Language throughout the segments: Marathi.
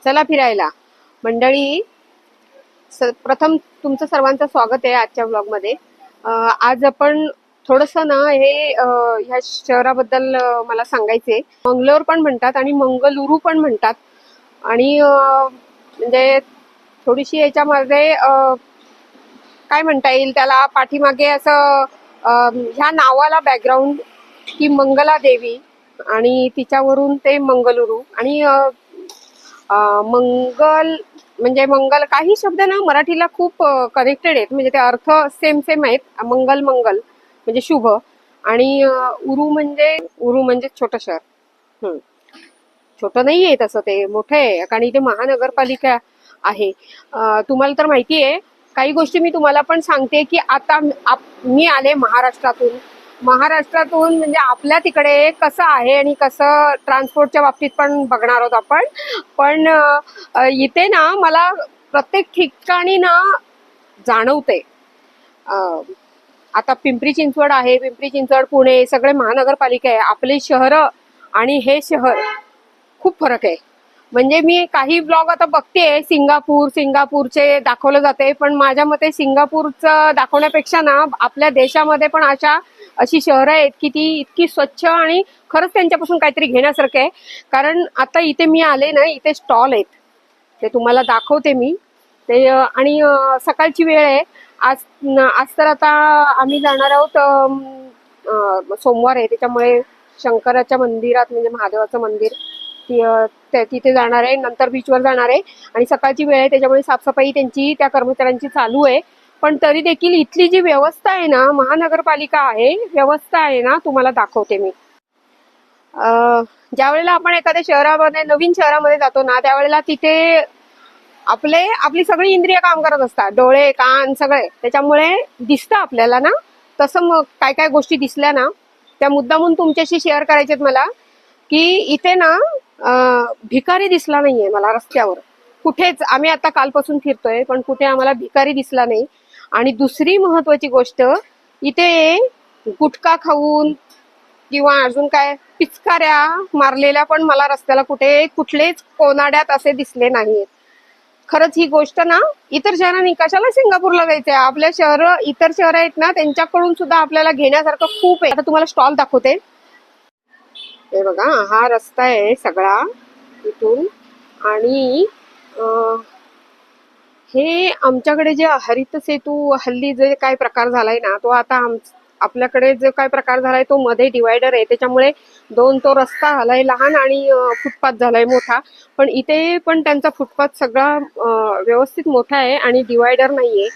चला फिरायला मंडळी. प्रथम तुमचं सर्वांचं स्वागत आहे आजच्या ब्लॉग मध्ये. आज आपण थोडस ना ह्या शहराबद्दल मला सांगायचंय. मंगलोर पण म्हणतात आणि मंगलुरू पण म्हणतात आणि म्हणजे थोडीशी याच्यामध्ये काय म्हणता येईल त्याला, पाठीमागे असं ह्या नावाला बॅकग्राऊंड की मंगला देवी आणि तिच्यावरून ते मंगलुरू आणि मंगल म्हणजे मंगल. काही शब्द ना मराठीला खूप कनेक्टेड आहेत, म्हणजे ते अर्थ सेम सेम आहेत. मंगल मंगल म्हणजे शुभ आणि उरू म्हणजे छोटं शहर. छोटं नाहीये तसं, ते मोठं आहे कारण इथे महानगरपालिका आहे. तुम्हाला तर माहिती आहे. काही गोष्टी मी तुम्हाला पण सांगते की आता मी आले महाराष्ट्रातून म्हणजे आपल्या तिकडे कसं आहे आणि कसं ट्रान्सपोर्टच्या बाबतीत पण बघणार आहोत आपण. पण इथे ना मला प्रत्येक ठिकाणी ना जाणवते. आता पिंपरी चिंचवड आहे, पिंपरी चिंचवड, पुणे सगळे महानगरपालिका आहे. आपले शहर आणि हे शहर खूप फरक आहे. म्हणजे मी काही ब्लॉग आता बघते सिंगापूरचे दाखवलं जाते, पण माझ्या मते सिंगापूरचं दाखवण्यापेक्षा ना आपल्या देशामध्ये पण अशी शहरं आहेत की ती इतकी स्वच्छ आणि खरंच त्यांच्यापासून काहीतरी घेण्यासारखं आहे. कारण आता इथे मी आले ना, इथे स्टॉल आहेत, ते तुम्हाला दाखवते मी ते. आणि सकाळची वेळ आहे आज तर आता आम्ही जाणार आहोत. सोमवार आहे त्याच्यामुळे शंकराच्या मंदिरात म्हणजे महादेवाचं मंदिर तिथे जाणार आहे. नंतर बीचवर जाणार आहे आणि सकाळची वेळ आहे त्याच्यामुळे साफसफाई त्यांची त्या कर्मचाऱ्यांची चालू आहे. पण तरी देखील इथली जी व्यवस्था आहे ना, महानगरपालिका आहे व्यवस्था आहे ना, तुम्हाला दाखवते मी. ज्या वेळेला आपण एखाद्या शहरामध्ये नवीन शहरामध्ये जातो ना, त्यावेळेला तिथे आपली सगळी इंद्रिय काम करत असतात, डोळे कान सगळे. त्याच्यामुळे दिसतं आपल्याला ना. तसं मग काय काय गोष्टी दिसल्या ना त्या मुद्दामून तुमच्याशी शेअर करायच्यात मला. की इथे ना भिकारी दिसला नाहीये मला रस्त्यावर कुठेच. आम्ही आता कालपासून फिरतोय पण कुठे आम्हाला भिकारी दिसला नाही. आणि दुसरी महत्वाची गोष्ट, इथे गुटखा खाऊन किंवा अजून काय पिचकाऱ्या मारलेल्या पण मला रस्त्याला कुठलेच कोनाड्यात असे दिसले नाहीत. खरंच ही गोष्ट ना इतर शहरांनी, कशाला सिंगापूरला जायचंय, आपल्या इतर शहर आहेत ना त्यांच्याकडून सुद्धा आपल्याला घेण्यासारखं खूप आहे. आता तुम्हाला स्टॉल दाखवते. हे बघा, हा रस्ता आहे सगळा इथून. आणि हे आमच्याकडे जे हरित सेतू हल्ली जे काय प्रकार झालाय ना, तो आता आपल्याकडे जो काय प्रकार झालाय तो मध्ये डिवायडर आहे, त्याच्यामुळे तो रस्ता झालाय लहान आणि फुटपाथ झालाय मोठा. पण इथे पण त्यांचा फुटपाथ सगळा व्यवस्थित मोठा आहे आणि डिवायडर नाहीये,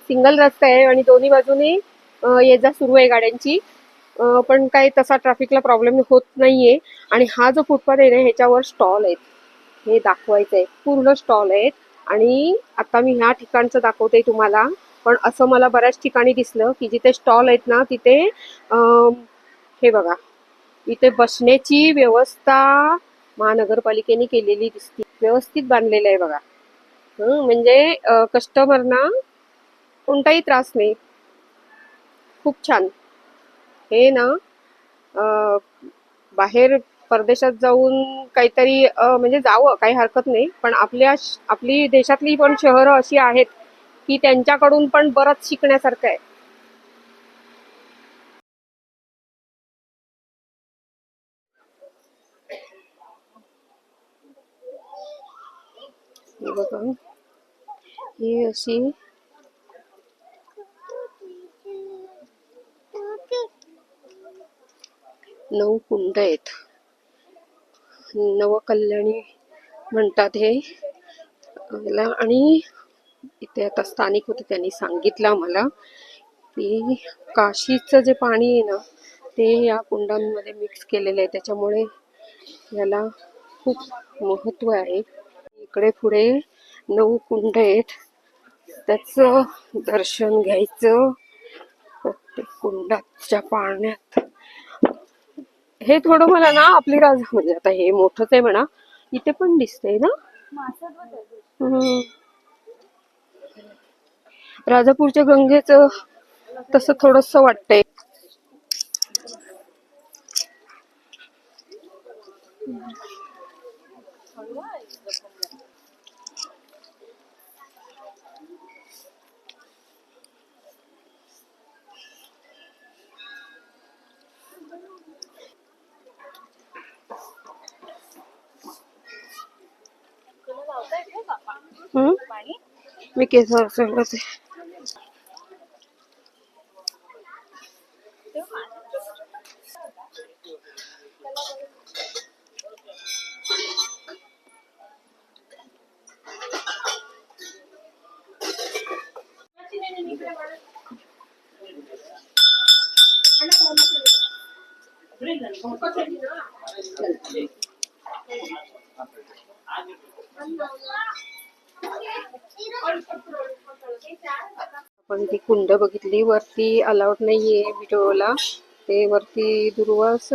सिंगल रस्ता आहे आणि दोन्ही बाजूने ये जा सुरू आहे गाड्यांची. पण काही तसा ट्रॅफिकला प्रॉब्लेम होत नाहीये. आणि हा जो फुटपाथ आहे ना, ह्याच्यावर स्टॉल आहेत, हे दाखवायचंय, पूर्ण स्टॉल आहेत. आणि आता मी ह्या ठिकाणचं दाखवते तुम्हाला. पण असं मला बऱ्याच ठिकाणी दिसलं की जिथे स्टॉल आहेत ना तिथे हे बघा, इथे बसण्याची व्यवस्था महानगरपालिकेने केलेली दिसते, व्यवस्थित बांधलेलं आहे बघा. म्हणजे कस्टमरना कोणताही त्रास नाही, खूप छान. हे ना बाहेर परदेशात जाऊन काहीतरी म्हणजे जावं, काही हरकत नाही. पण आपली देशातली पण शहरं अशी आहेत की त्यांच्याकडून पण बरंच शिकण्यासारखं आहे. बघा, ही अशी नऊ कुंड आहेत, नवकल्याणी म्हणतात हे. आणि इथे आता स्थानिक होते, त्यांनी सांगितलं मला की काशीचं जे पाणी आहे ना ते या कुंडांमध्ये मिक्स केलेलं आहे, त्याच्यामुळे याला खूप महत्व आहे. इकडे पुढे 9 कुंड आहेत, त्याचं दर्शन घ्यायचं प्रत्येक कुंडाच्या पाण्यात. हे थोडं मला ना आपली म्हणजे आता हे मोठंच आहे म्हणा, इथे पण दिसतंय ना. राजापूरच्या गंगेचं तसं थोडस वाटतंय. मी केसावर सगळंच आहे. आपण ती कुंड बघितली, वरती अलाउड नाहीये व्हिडिओला. ते वरती दुर्वास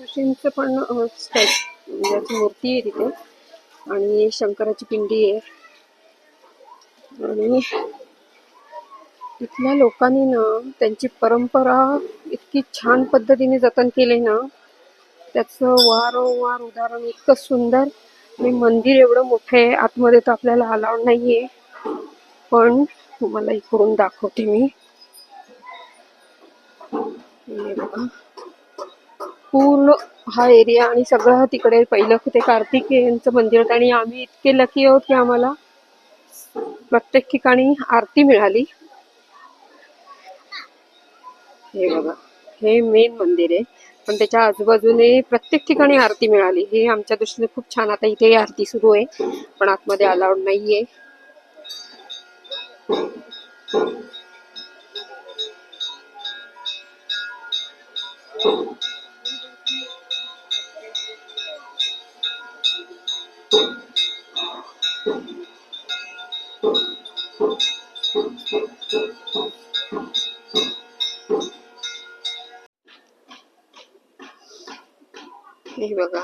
ऋषींचं पण म्हणजे मूर्ती आहे तिथे, आणि शंकराची पिंडी आहे. आणि तिथल्या लोकांनी ना त्यांची परंपरा इतकी छान पद्धतीने जतन केले ना, त्याचं वारंवार उदाहरण इतकं सुंदर. आणि मंदिर एवढं मोठं आहे, आतमध्ये तर आपल्याला अलाउड नाहीये, पण तुम्हाला इकडून दाखवते मी. पूर्ण हा एरिया आणि सगळं तिकडे पहिलं ते कार्तिकेयांचं मंदिर होतं. आणि आम्ही इतके लकी आहोत की आम्हाला प्रत्येक ठिकाणी आरती मिळाली. हे बघा, हे मेन मंदिर आहे, पण त्याच्या आजूबाजूने प्रत्येक ठिकाणी आरती मिळाली. हे आमच्या दृष्टीने खूप छान. आता इथे आरती सुरू आहे, पण आतमध्ये अलाउड नाहीये. हे बघा,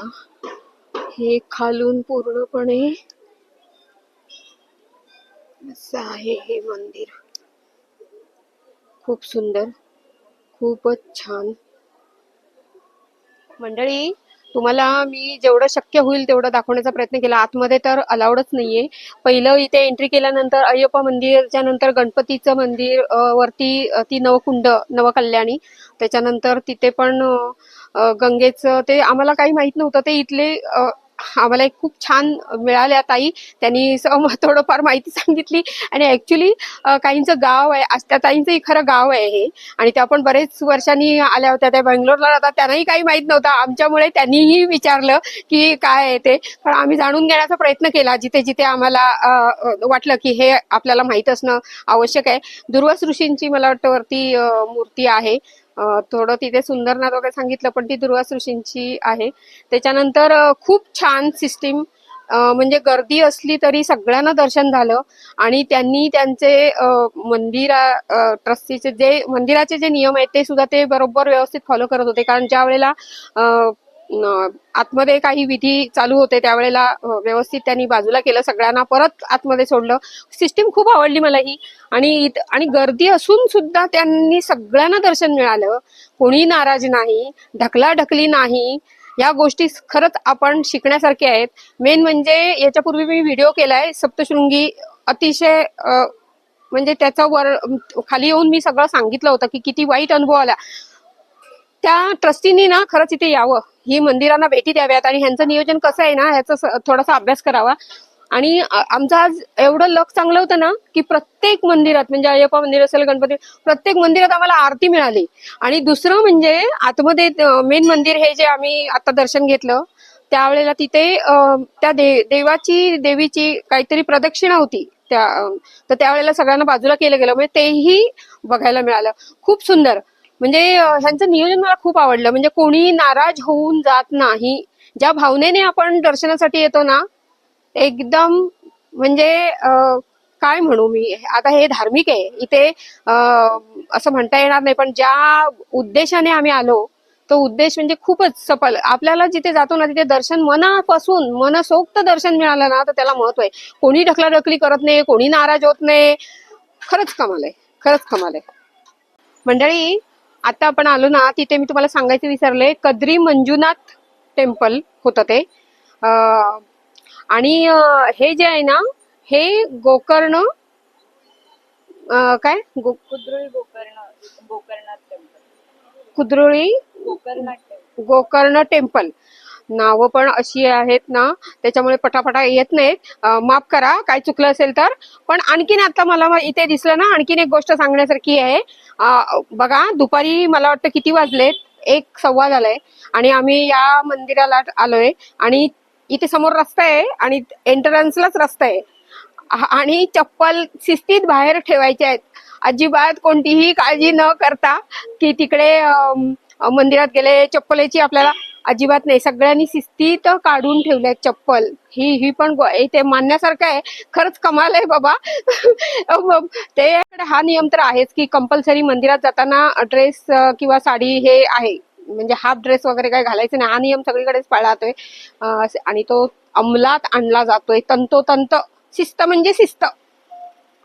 हे खालून पूर्णपणे असं आहे हे मंदिर. खूप सुंदर, खूपच छान. मंडळी, तुम्हाला मी जेवढं शक्य होईल तेवढं दाखवण्याचा प्रयत्न केला. आतमध्ये तर अलाउडच नाहीये. पहिलं इथे एंट्री केल्यानंतर अय्यप्पा मंदिरच्या नंतर गणपतीचं मंदिर, वरती ती नवकुंड नवकल्याणी, त्याच्यानंतर तिथे पण गंगेचं, ते आम्हाला काही माहित नव्हतं. ते इथले आम्हाला एक खूप छान मिळाल्या ताई, त्यांनी थोडंफार माहिती सांगितली. आणि ऍक्च्युली काहींचं गाव आहे, त्या ताईंचं खरं गाव आहे हे. आणि त्या पण बरेच वर्षांनी आल्या होत्या, त्या बेंगलोरला राहतात, त्यांनाही काही माहित नव्हतं. आमच्यामुळे त्यांनीही विचारलं की काय आहे ते, पण आम्ही जाणून घेण्याचा प्रयत्न केला जिथे जिथे आम्हाला वाटलं की हे आपल्याला माहित असणं आवश्यक आहे. दुर्वास ऋषींची मला वाटतं वरती मूर्ती आहे. थोडं तिथे सुंदरनाथ वगैरे सांगितलं, पण ती दुर्वास ऋषींची आहे. त्याच्यानंतर खूप छान सिस्टीम, म्हणजे गर्दी असली तरी सगळ्यांना दर्शन झालं. आणि त्यांनी त्यांचे ट्रस्टीचे जे मंदिराचे जे नियम आहेत ते सुद्धा ते बरोबर व्यवस्थित फॉलो करत होते. कारण ज्या वेळेला आतमध्ये काही विधी चालू होते त्यावेळेला व्यवस्थित त्यांनी बाजूला केलं, सगळ्यांना परत आतमध्ये सोडलं. सिस्टीम खूप आवडली मला ही. आणि गर्दी असून सुद्धा त्यांनी सगळ्यांना दर्शन मिळालं, कोणी नाराज नाही, ढकलाढकली नाही. या गोष्टी खरंच आपण शिकण्यासारख्या आहेत. मेन म्हणजे याच्यापूर्वी मी व्हिडिओ केलाय सप्तशृंगी, अतिशय म्हणजे त्याचा खाली येऊन मी सगळं सांगितलं होतं की किती वाईट अनुभव आला. त्या ट्रस्टींनी ना खरंच इथे यावं, ही मंदिरांना भेटी द्याव्यात, आणि ह्यांचं नियोजन कसं आहे ना ह्याचा थोडासा अभ्यास करावा. आणि आमचं आज एवढं लक चांगलं होतं ना की प्रत्येक मंदिरात, म्हणजे अय्यप्पा मंदिर असेल, गणपती, प्रत्येक मंदिरात आम्हाला आरती मिळाली. आणि दुसरं म्हणजे आतमध्ये मेन मंदिर हे जे आम्ही आता दर्शन घेतलं त्यावेळेला तिथे त्या देवीची काहीतरी प्रदक्षिणा होती तर त्यावेळेला सगळ्यांना बाजूला केलं गेलं, म्हणजे तेही बघायला मिळालं. खूप सुंदर. म्हणजे ह्यांचं नियोजन मला खूप आवडलं. म्हणजे कोणी नाराज होऊन जात नाही. ज्या भावनेने आपण दर्शनासाठी येतो ना, एकदम म्हणजे काय म्हणू मी, आता हे धार्मिक आहे इथे असं म्हणता येणार नाही, पण ज्या उद्देशाने आम्ही आलो तो उद्देश म्हणजे खूपच सफल. आपल्याला जिथे जातो ना तिथे दर्शन मनापासून मनसोक्त दर्शन मिळालं ना तर त्याला महत्व आहे. कोणी ढकलाढकली करत नाही, कोणी नाराज होत नाही. खरंच कमाल आहे, खरंच कमाल आहे. मंडळी, आता आपण आलो ना तिथे मी तुम्हाला सांगायचं विसरले, कद्री मंजुनाथ टेम्पल होतं ते. आणि हे जे आहे ना हे गोकर्ण काय Kudroli Gokarnanath temple. Kudroli Gokarnanath temple. Gokarna temple. नावं पण अशी आहेत ना, त्याच्यामुळे पटापटा येत नाहीत. माफ करा काय चुकलं असेल तर. पण आणखीन आता मला इथे दिसलं ना, आणखीन एक गोष्ट सांगण्यासारखी आहे. बघा दुपारी मला वाटतं किती वाजलेत, 1:15 झालाय आणि आम्ही या मंदिराला आलोय आणि इथे समोर रस्ता आहे आणि एंट्रन्सलाच रस्ता आहे आणि चप्पल शिस्तीत बाहेर ठेवायचे आहेत. अजिबात कोणतीही काळजी न करता की तिकडे मंदिरात गेले चप्पलेची आपल्याला अजिबात नाही. सगळ्यांनी शिस्तीत काढून ठेवल्यात चप्पल. ही पण ते मानण्यासारखं आहे. खरंच कमाल आहे बाबा. ते हा नियम तर आहेच की कंपल्सरी मंदिरात जाताना ड्रेस किंवा साडी हे आहे. म्हणजे हाफ ड्रेस वगैरे काय घालायचं नाही, हा नियम सगळीकडेच पाळला जातोय आणि तो अंमलात आणला जातोय तंतोतंत. शिस्त म्हणजे शिस्त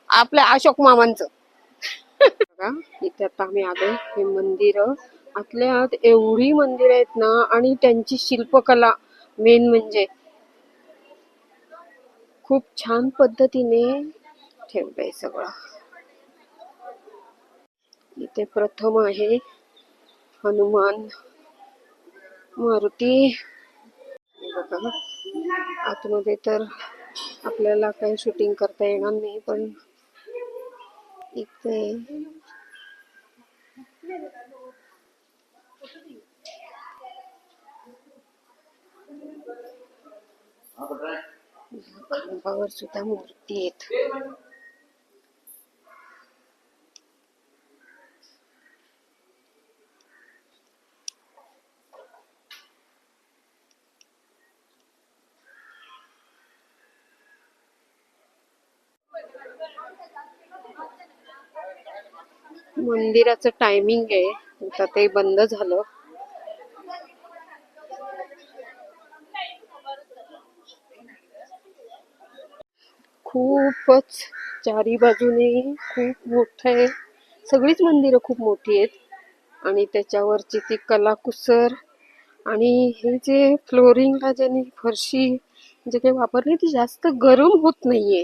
आपल्या अशोक मामांचं. बघा इथे आता आम्ही आलोय. हे मंदिर आतल्या आत एवढी मंदिर आहेत ना आणि त्यांची शिल्पकला मेन म्हणजे खूप छान पद्धतीने ठेवलंय सगळं. इथे प्रथम आहे हनुमान मारुती. बघा आतमध्ये तर आपल्याला काही शूटिंग करता येणार नाही, पण इथे खांबावर सुद्धा मूर्ती आहेत. मंदिराचं टायमिंग आहे, आता ते बंद झालं. खूपच चारी बाजूने खूप मोठं आहे. सगळीच मंदिरं खूप मोठी आहेत आणि त्याच्यावरची ती कलाकुसर आणि हे जे फ्लोरिंगला ज्यांनी फरशी जे काही वापरली ती जास्त गरम होत नाहीये,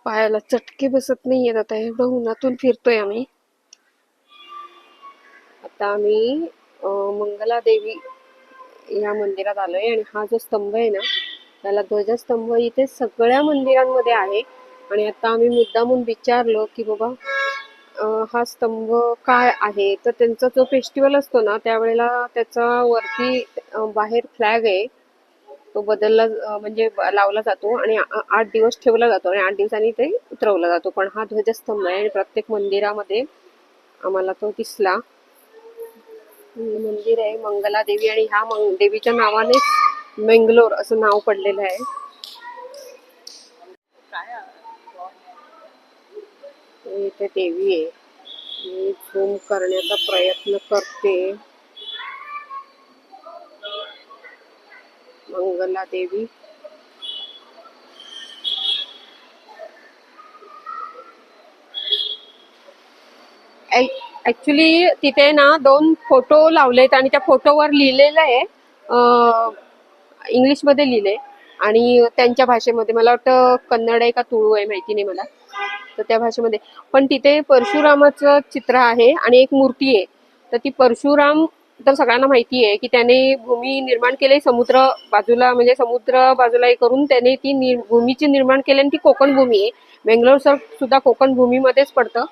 पायाला चटके बसत नाहीयेत. आता एवढं उन्हातून फिरतोय आम्ही. आता आम्ही मंगला देवी या मंदिरात आलोय आणि हा जो स्तंभ आहे ना त्याला ध्वजस्तंभ इथे सगळ्या मंदिरांमध्ये आहे. आणि आता आम्ही मुद्दामून विचारलं की बाबा हा स्तंभ काय आहे, तर त्यांचा जो फेस्टिवल असतो ना त्यावेळेला त्याचा वरती बाहेर फ्लॅग आहे तो बदलला म्हणजे लावला जातो आणि 8 दिवस ठेवला जातो आणि 8 दिवसांनी ते उतरवला जातो. पण हा ध्वजस्तंभ आहे आणि प्रत्येक मंदिरामध्ये आम्हाला तो दिसला. मंदिर आहे मंगला देवी आणि ह्या देवीच्या नावाने मंगलोर असं नाव पडलेलं आहे. इथे देवी आहे, मी झूम करण्याचा प्रयत्न करते. मंगला देवी ऍक्च्युली तिथे ना 2 फोटो लावलेत आणि त्या फोटोवर लिहिलेलं आहे इंग्लिश मध्ये लिहिले आणि त्यांच्या भाषेमध्ये, मला वाटतं कन्नड आहे का तुळू आहे माहिती नाही मला, तर त्या भाषेमध्ये. पण तिथे परशुरामाचं चित्र आहे आणि एक मूर्ती आहे. तर ती परशुराम तर सगळ्यांना माहिती आहे की त्याने भूमी निर्माण केली समुद्र बाजूला, म्हणजे समुद्र बाजूला हे करून त्याने ती भूमीची निर्माण केली आणि ती कोकण भूमी आहे. बेंगलोर सर सुद्धा कोकण भूमीमध्येच पडतं.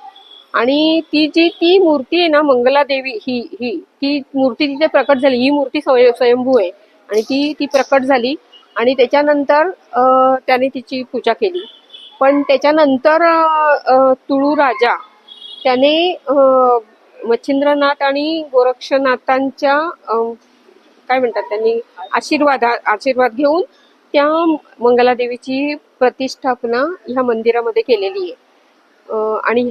आणि ती मूर्ती आहे ना मंगला देवी, ही ती मूर्ती तिथे प्रकट झाली. ही मूर्ती स्वयंभू आहे आणि ती प्रकट झाली आणि त्याच्यानंतर त्याने तिची पूजा केली. पण त्याच्यानंतर तुळू राजा त्याने मच्छिंद्रनाथ आणि गोरक्षनाथांच्या काय म्हणतात त्यांनी आशीर्वाद घेऊन त्या मंगला देवीची प्रतिष्ठापना ह्या मंदिरामध्ये केलेली आहे. आणि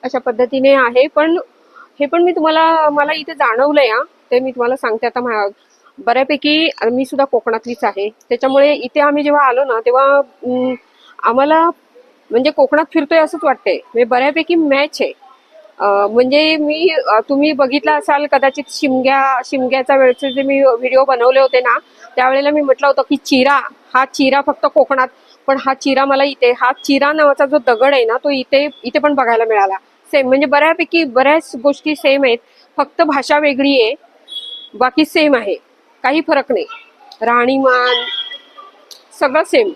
अशा पद्धतीने आहे. पण हे पण मला इथे जाणवलंय ते मी तुम्हाला सांगते. आता बऱ्यापैकी मी सुद्धा कोकणातलीच आहे, त्याच्यामुळे इथे आम्ही जेव्हा आलो ना तेव्हा आम्हाला म्हणजे कोकणात फिरतोय असंच वाटतंय. म्हणजे बऱ्यापैकी मॅच आहे. म्हणजे तुम्ही बघितला असाल कदाचित शिमग्याचा वेळचे जे मी व्हिडिओ बनवले होते ना त्यावेळेला मी म्हटलं होतं की हा चिरा फक्त कोकणात, पण हा चिरा मला इथे, हा चिरा नावाचा जो दगड आहे ना तो इथे पण बघायला मिळाला. सेम, म्हणजे बऱ्याच गोष्टी सेम आहेत, फक्त भाषा वेगळी आहे, बाकी सेम आहे. काही फरक नाही, राहणीमान सगळं सेम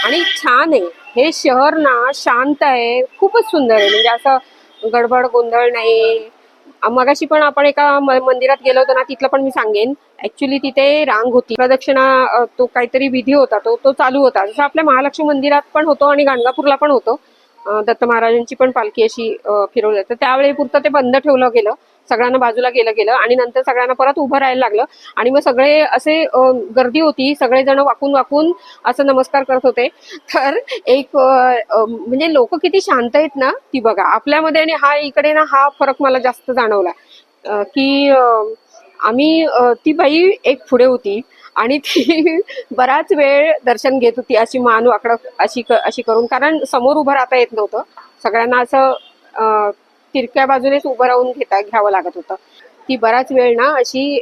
आणि छान आहे. हे शहर ना शांत आहे, खूपच सुंदर आहे. म्हणजे असं गडबड गोंधळ नाही. मगाशी पण आपण एका मंदिरात गेलो होतो ना, तिथलं पण मी सांगेन. ऍक्च्युली तिथे रांग होती, प्रदक्षिणा तो काहीतरी विधी होता, तो तो चालू होता. जसं आपल्या महालक्ष्मी मंदिरात पण होतो आणि गाणगापूरला पण होतो. दत्त महाराजांची पण पालखी अशी फिरवली जाते. त्यावेळी पुरतं ते बंद ठेवलं गेलं, सगळ्यांना बाजूला गेलं गेलं आणि नंतर सगळ्यांना परत उभं राहायला लागलं. आणि मग सगळे असे गर्दी होती, सगळेजण वाकून वाकून असं नमस्कार करत होते. तर एक म्हणजे लोक किती शांत आहेत ना, ती बघा. आपल्यामध्ये आणि हा इकडे ना, हा फरक मला जास्त जाणवला. की आम्ही ती बाई एक पुढे होती आणि ती बराच वेळ दर्शन घेत होती, अशी मान वाकडं अशी करून, कारण समोर उभं राहता येत नव्हतं. सगळ्यांना असं तिरक्या बाजूनेच उभं राहून घ्यावं लागत होतं. ती बराच वेळ ना अशी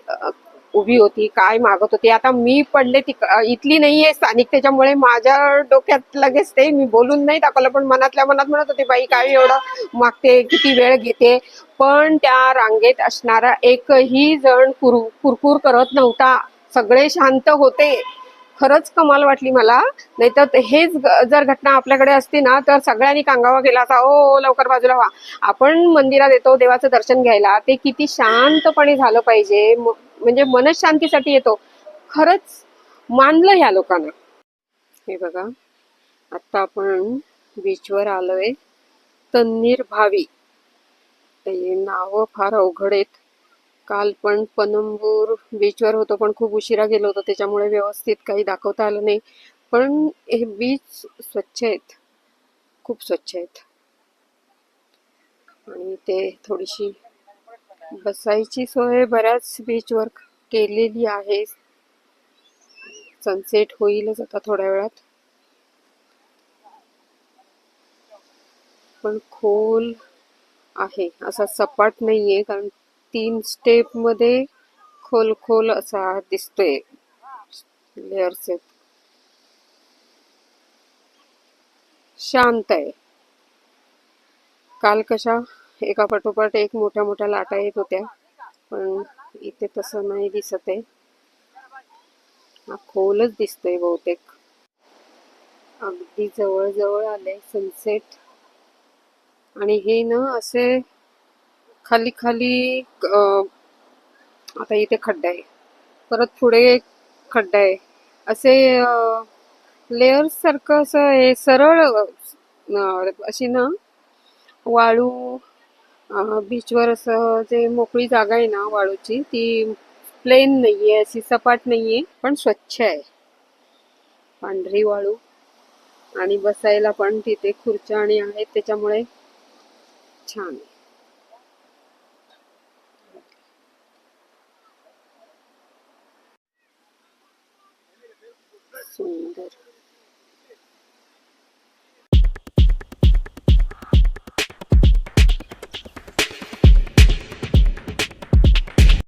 उभी होती, काय मागत होती. आता मी पडले इथली नाहीये स्थानिक, त्याच्यामुळे माझ्या डोक्यात लगेच ते मी बोलून नाही दाखवलं, पण मनातल्या मनात म्हणत होते, बाई काय एवढं मागते, किती वेळ घेते. पण त्या रांगेत असणारा एकही जण कुरकुर करत नव्हता, सगळे शांत होते. खरंच कमाल वाटली मला. नाही तर हेच जर घटना आपल्याकडे असती ना, तर सगळ्यांनी कांगावा केला असता, ओ लवकर बाजूला व्हा. आपण मंदिरात येतो देवाचं दर्शन घ्यायला, ते किती शांतपणे झालं पाहिजे. म्हणजे मनशांतीसाठी येतो. खरंच मानलं ह्या लोकांना. हे बघा, आता आपण बीचवर आलोय, तन्नीर भावी. ते नाव फार अवघड आहेत. काल पण पणंबूर बीचवर होतो, पण खूप उशिरा गेलो होतो, त्याच्यामुळे व्यवस्थित काही दाखवता आलं नाही. पण हे बीच स्वच्छ आहेत, खूप स्वच्छ आहेत. आणि ते थोडीशी बसायची सोय बऱ्याच बीचवर केलेली आहे. सनसेट होईलच आता थोड्या वेळात. पण खोल आहे, असा सपाट नाहीये, कारण 3 स्टेप मध्ये खोल खोल असा दिसतोय, लेयर्स आहेत. शांत आहे. काल कशा एका पाठोपाठ एक मोठ्या मोठ्या लाटा येत होत्या, पण इथे तसं नाही दिसत आहे. हा खोलच दिसतोय बहुतेक. अगदी जवळ जवळ आले सनसेट. आणि हे ना असे खाली खाली आता इथे खड्डा आहे, परत पुढे एक खड्डा आहे, असे लेयर्स सारखं असं हे सरळ अशी ना वाळू. बीचवर असं जे मोकळी जागा आहे ना वाळूची, ती प्लेन नाहीये, अशी सपाट नाहीये, पण स्वच्छ आहे. पांढरी वाळू आणि बसायला पण तिथे खुर्च्या आणि आहेत, त्याच्यामुळे छान आहे. सुंदर.